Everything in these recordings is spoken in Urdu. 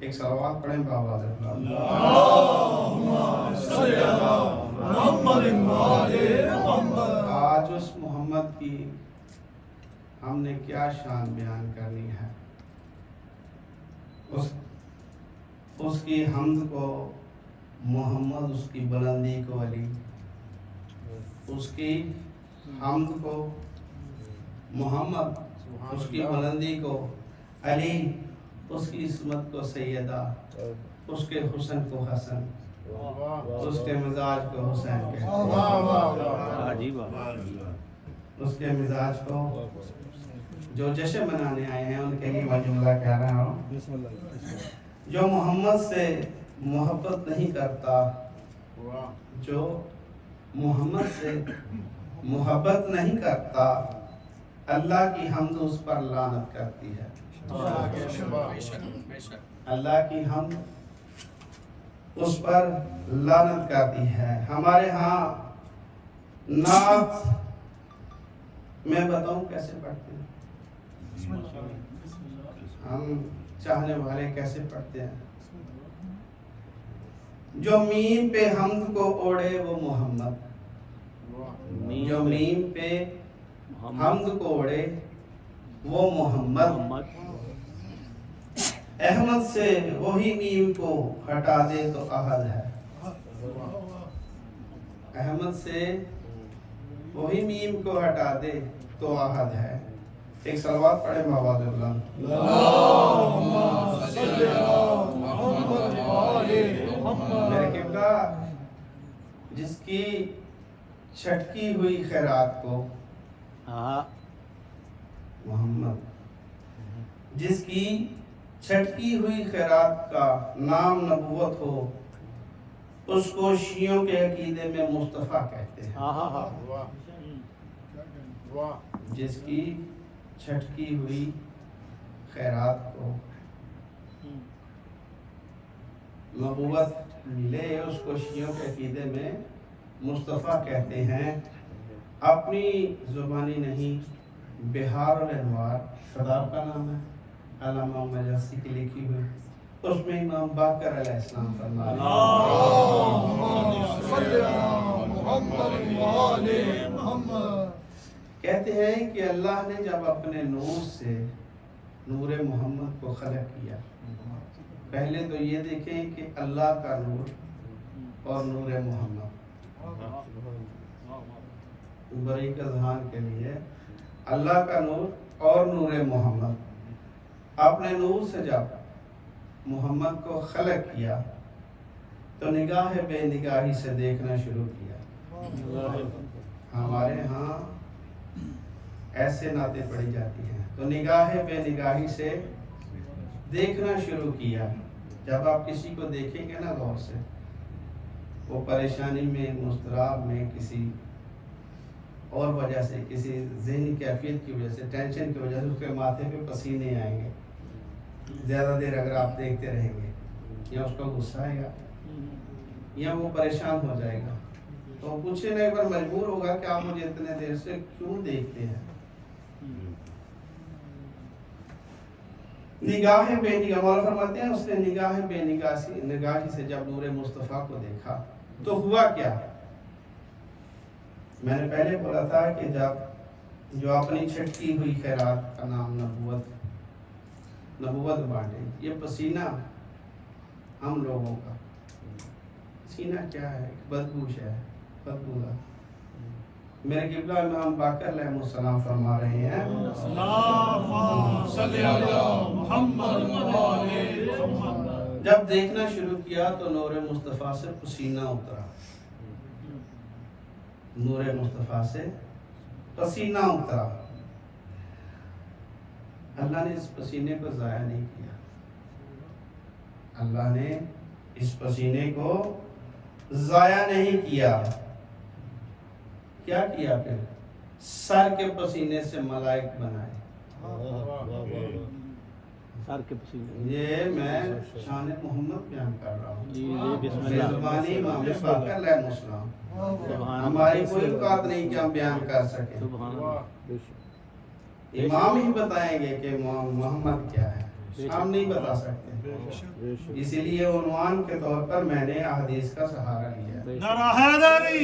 ایک صلوات پڑھیں بآواز بلند۔ آج اس محمد کی ہم نے کیا شان بیان کرنی ہے، اس کی حمد کو محمد، اس کی بلندی کو علی، اس کی حمد کو محمد، اس کی بلندی کو علی، اس کی عصمت کو سیدہ، اس کے حسن کو حسن، اس کے مزاج کو حسین کہتے ہیں۔ اس کے مزاج کو جو جشن منانے آئے ہیں ان کے لیے میں جملہ کہہ رہا ہوں۔ جو محمد سے محبت نہیں کرتا، جو محمد سے محبت نہیں کرتا، اللہ کی حمد اس پر لعنت کرتی ہے۔ اللہ کی حمد اس پر لعنت کرتی ہے۔ ہمارے ہاں نعت میں بتاؤں کیسے پڑھتے ہیں، ہم چاہنے والے کیسے پڑھتے ہیں؟ جو میم پہ حمد کو اوڑے وہ محمد، جو میم پہ حمد کو اوڑے وہ محمد، احمد سے وہی میم کو ہٹا دے تو احد ہے۔ احمد سے وہی میم کو ہٹا دے تو احد ہے۔ ایک صلوات پڑھیں بآواز بلند۔ میرے قبلہ، جس کی چھٹکی ہوئی خیرات کو محمد، جس کی چھٹکی ہوئی خیرات کا نام نبوت ہو، اس کو شیعوں کے عقیدے میں مصطفیٰ کہتے ہیں۔ جس کی چھٹکی ہوئی خیرات کو نبوت ملے، اس کو شیعوں کے عقیدے میں مصطفیٰ کہتے ہیں۔ اپنی زبانی نہیں، بہار الانوار شداب کا نام ہے، علامہ مجاسی کی لکھی ہوئی، اس میں امام باقر علیہ السلام فرماتے ہیں، کہتے ہیں کہ اللہ نے جب اپنے نور سے نور محمد کو خلق کیا، پہلے تو یہ دیکھیں کہ اللہ کا نور اور نور محمد، بریک اذہان کے لیے، اللہ کا نور اور نور محمد، اپنے نور سے جب محمد کو خلق کیا تو نگاہ بے نگاہی سے دیکھنا شروع کیا۔ ہمارے ہاں ایسے نعتیں پڑھی جاتی ہیں، تو نگاہ بے نگاہی سے دیکھنا شروع کیا۔ جب آپ کسی کو دیکھیں گے نا غور سے، وہ پریشانی میں، مضطراب میں، کسی اور وجہ سے، کسی ذہنی کیفیت کی وجہ سے، ٹینشن کی وجہ سے اس کے ماتھے پہ پسینے آئیں گے، زیادہ دیر اگر آپ دیکھتے رہیں گے، یا اس کو غصہ آئے گا یا وہ پریشان ہو جائے گا، تو وہ پوچھنے ایک بار مجبور ہوگا کہ آپ مجھے اتنے دیر سے کیوں دیکھتے ہیں۔ نگاہ بے نگاہ، مولا فرماتے ہیں اس نے نگاہ بے نگاہی سے جب نور مصطفیٰ کو دیکھا تو ہوا کیا؟ میں نے پہلے بولا تھا کہ جب جو اپنی چھٹکی ہوئی خیرات کا نام نبوت بانٹے، یہ پسینہ ہم لوگوں کا، پسینہ کیا ہے؟ بدبوش ہے، بدبودا۔ میرے قبلہ امام باقر علیہ السلام فرما رہے ہیں، جب دیکھنا شروع کیا تو نور مصطفیٰ سے پسینہ اترا، نور مصطفیٰ سے پسینہ اترا۔ اللہ نے اس پسینے کو ضائع نہیں کیا، اللہ نے اس پسینے کو ضائع نہیں کیا۔ کیا کیا پھر؟ سر کے پسینے سے ملائک بنائے۔ سر کے پسینے، یہ میں شان محمد بیان کر رہا ہوں، زبانی امام باقر علیہ السلام، ہماری کوئی اوقات نہیں کہ ہم بیان کر سکیں، امام ہی بتائیں گے کہ محمد کیا ہے۔ ہم نہیں بتا سکتے، اسی لیے عنوان کے طور پر میں نے احادیث کا سہارا لیا۔ نعرہ حیدری،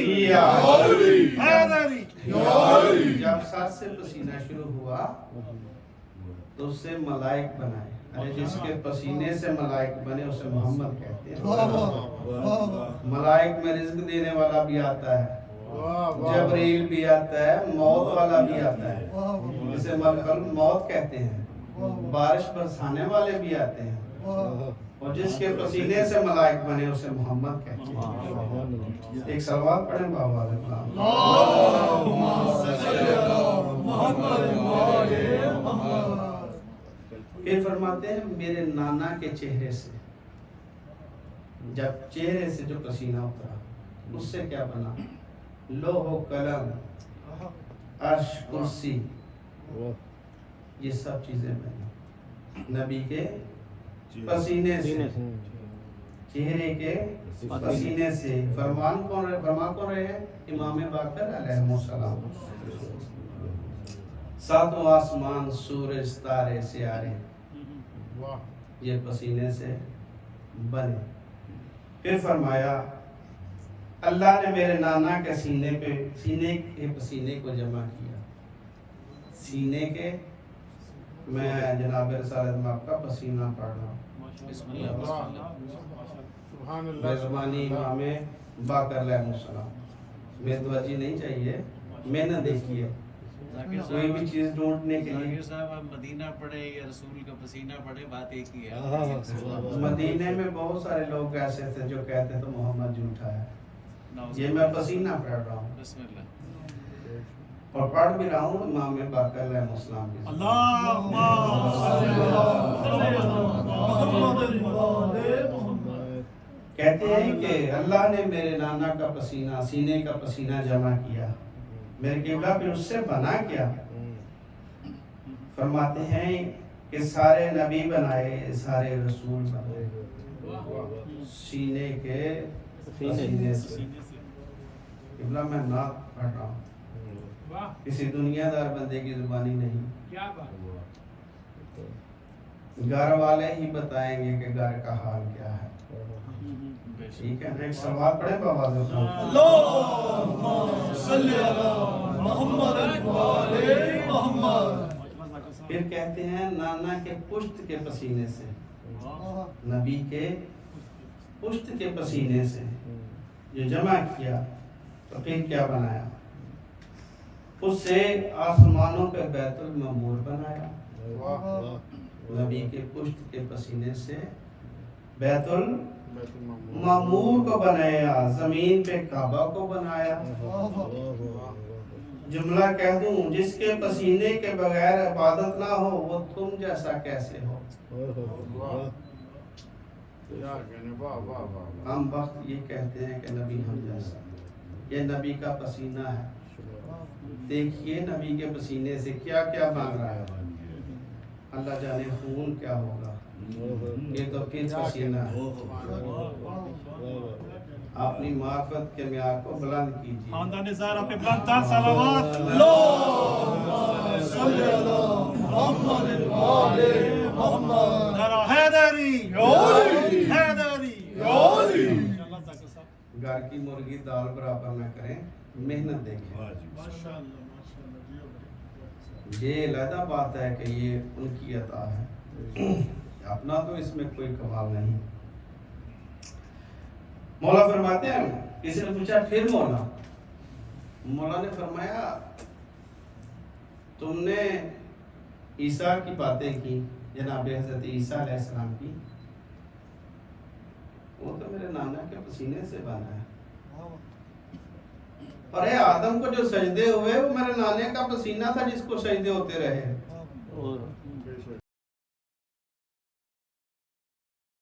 حیدری، جب سر سے پسینہ شروع ہوا تو اس سے ملائک بنائے، ارے جس کے پسینے سے ملائک بنے اسے محمد کہتے ہیں۔ ملائک میں رزق دینے والا بھی آتا ہے، جبریل بھی آتا ہے، موت والا بھی آتا ہے جسے ملک الموت کہتے ہیں، بارش برسانے والے بھی آتے ہیں، اور جس کے پسینے سے ملائک بنے اسے محمد کہتے ہیں۔ ایک سوال پڑھیں بابا علیہ پھر فرماتے ہیں میرے نانا کے چہرے سے، جب چہرے سے جو پسینہ اترا اس سے کیا بنا؟ لوح و قلم، عرش، کرسی، یہ سب چیزیں بنی نبی کے پسینے سے، چہرے کے پسینے سے۔ فرمان کون رہے ہیں؟ امام باقر علیہ السلام۔ ساتوں آسمان، سورج، ستارے، سیارے یہ پسینے سے بنے۔ پھر فرمایا اللہ نے میرے نانا کے سینے کے پسینے کو جمع کیا، سینے کے، میں جناب رسالت میں آپ کا پسینہ پڑھ رہا ہوں۔ میزبانی امام باقر علیہ السلام، میزبانی نہیں چاہیے، محنت دیکھیے کوئی بھی چیز ڈھونڈنے کے لیے۔ صاحب آپ مدینہ پڑھے یا رسول کا پسینہ پڑھے، بات ایک ہی ہے۔ مدینے میں بہت سارے لوگ ایسے تھے جو کہتے تھے محمد جھوٹا ہے، یہ میں پسینہ پڑھ رہا ہوں بسم اللہ، اور پڑھ بھی رہا ہوں امام باقر علیہ السلام کی۔ اللہم کہتے ہیں کہ اللہ نے میرے نانا کا پسینہ، سینے کا پسینہ جمع کیا، میرے قبلہ پھر اس سے بنا کیا۔ فرماتے ہیں کہ سارے نبی بنائے، سارے رسول بنائے سینے کے پسینے سے۔ قبلہ میں نعت پڑھ رہا ہوں، کسی دنیا دار بندے کی زبانی نہیں، گھر والے ہی بتائیں گے کہ گھر کا حال کیا ہے۔ ٹھیک ہے، ایک سوال پڑھیں بابا پھر کہتے ہیں نانا کے پشت کے پسینے سے، نبی کے پشت کے پسینے سے جو جمع کیا تو پھر کیا بنایا؟ اس سے آسمانوں پہ بیت المعمور بنایا، نبی کے پشت کے پسینے سے بیت المعمور کو بنایا، زمین پہ کعبہ کو بنایا۔ جملہ کہہ دوں، جس کے پسینے کے بغیر عبادت نہ ہو وہ تم جیسا کیسے ہو۔ ہم وقت یہ کہتے ہیں کہ نبی ہم جیسا، یہ نبی کا پسینہ ہے۔ دیکھیے نبی کے پسینے سے کیا کیا بن رہا ہے، اللہ جانے خون کیا ہوگا، یہ تو پھر پسینہ ہے۔ اپنی معرفت کے معیار کو بلند کیجیے۔ خاندان زہرا پہ بلندتر صلوات، اللہم صلی علی محمد وآل محمد، نعرہ حیدری، حیدری۔ گھر کی مرغی دال برابر نہ کریں، محنت دیکھیں۔ یہ علیحدہ بات ہے کہ یہ ان کی عطا ہے، اپنا تو اس میں کوئی کمال نہیں۔ مولا فرماتے ہیں، کسی نے پوچھا پھر مولا نے فرمایا تم نے عیسیٰ کی باتیں کی، جناب حضرت عیسیٰ علیہ السلام کی، وہ تو میرے نانا کے پسینے سے بنا ہے، اور اے آدم کو جو سجدے ہوئے وہ میرے نانے کا پسینہ تھا جس کو سجدے ہوتے رہے۔